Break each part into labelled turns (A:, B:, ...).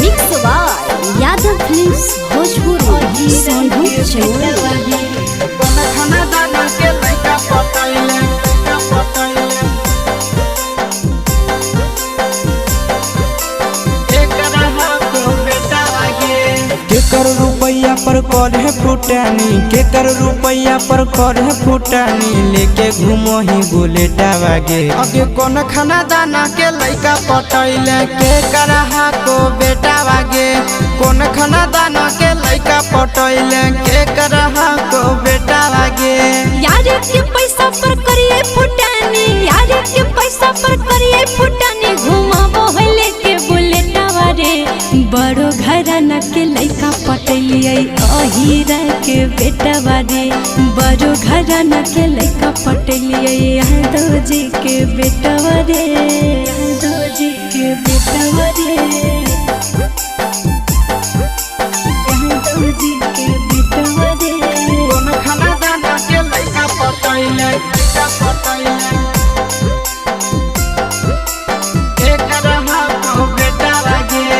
A: Mix by Yadav films Bhojpuri Sonu Chaurasia.
B: खाना दाना के लइका पटैले केकर रुपैया पर कर है फुटानी, केकर रुपैया पर कर है फुटानी, लेके घूमो ही बुलेटा वागे। अगे कौन खाना दाना के लइका पटैले केकर को बेटा वागे। कौन खाना दाना के लइका पटैले केकर को बेटा वागे।
A: यार के पैसा पर करिए फुटानी, यार के पैसा पर करिए फुटानी, घुमाबो है लेके बुलेटा वारे। बड़ो घराना के लइका पटैलिए अहीरा के बेटा बारे। बड़ो घराना के लइका पटैलिए यादव जी के बेटा बारे, यादव जी के बेटा बारे, यादव जी के बेटा बारे।
B: कौन खाना दाना के लइका पटैले लइका पटैले केकर को बेटा वागे।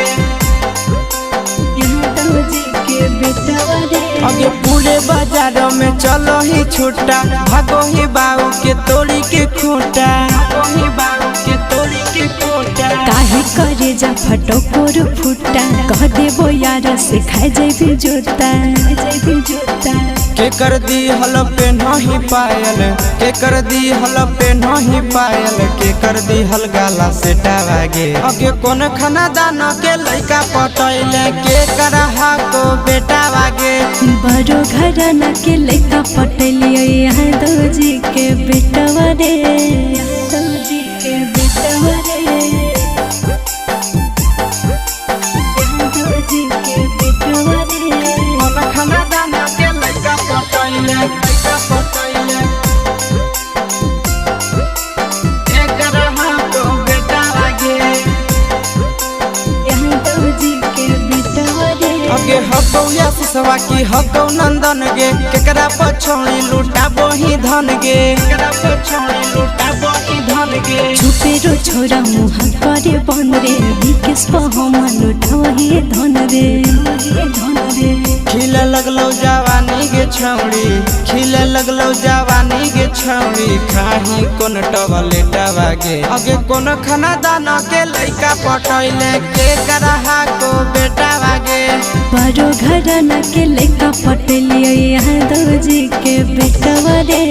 B: अगे पूरे बाजार में चलो ही छूटा, भागो ही बाऊ के तोड़ी के खूटा, भागो ही बाऊ के तोड़ी के खूटा।
A: काहे करे जा फटो कोर फूटा, कह देबो यार से खाए जैबी जूता, जैबी जूता।
B: के कर दी हल पे नहीं पायल, के कर दी हल पे नहीं पायल, के कर दी हल गाला से टावागे। अगे कौन खाना दाना के लइका पटैले के कर को बेटा वागे।
A: बड़ो घराना के लइका पटैलिए यादव जी के बेटा बारे, यादव जी के बेटा बारे, यादव जी के बेटा बारे।
B: कौन खाना दाना के लइका पटैले लइका पटैले केकर को बेटा वागे।
A: यादव जी के बेटा बारे।
B: अगे हगौ या सिसवा की हगौ नंदन गे, केकरा पछौड़ी लूटा बोही धन गे, केकरा पछौड़ी लूटा बोही धन गे।
A: छुपे रो छोरा मुँह करे बन रे, विकेश पहमन उठवही धन रे, धन रे।
B: खिले लगलो जवानी गे छौड़ी, खिले लगलो जवानी गे छौड़ी, खाही कोन टबलेटा वागे। अगे कौन खाना दाना के लइका पटैले केकर को बेटा वागे।
A: बड़ो घराना के लइका पटैलिए यादव जी के बेटा बारे।